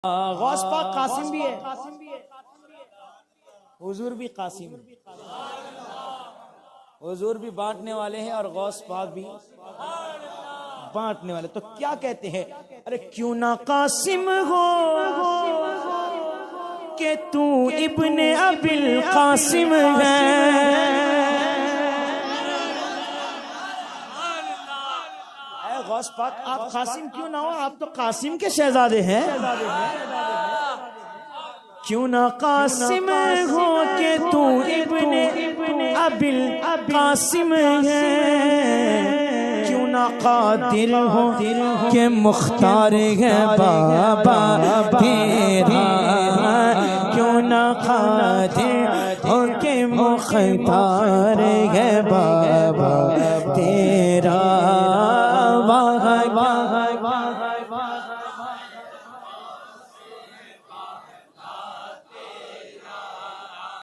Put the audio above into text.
غوث پاک قاسم بھی ہے، حضور بھی قاسم ہے، حضور بھی بانٹنے والے ہیں اور غوث پاک بھی بانٹنے والے. تو کیا کہتے ہیں؟ ارے کیوں نہ قاسم ہو کہ تو ابن ابی القاسم ہے. اے غوث پاک آپ قاسم کیوں نہ ہو؟ آپ تو قاسم کے شہزادے ہیں. کیوں نہ قاسم ہو کہ تو ابن ابی القاسم ہے. کیوں نہ قادر ہو کہ مختار ہے بابا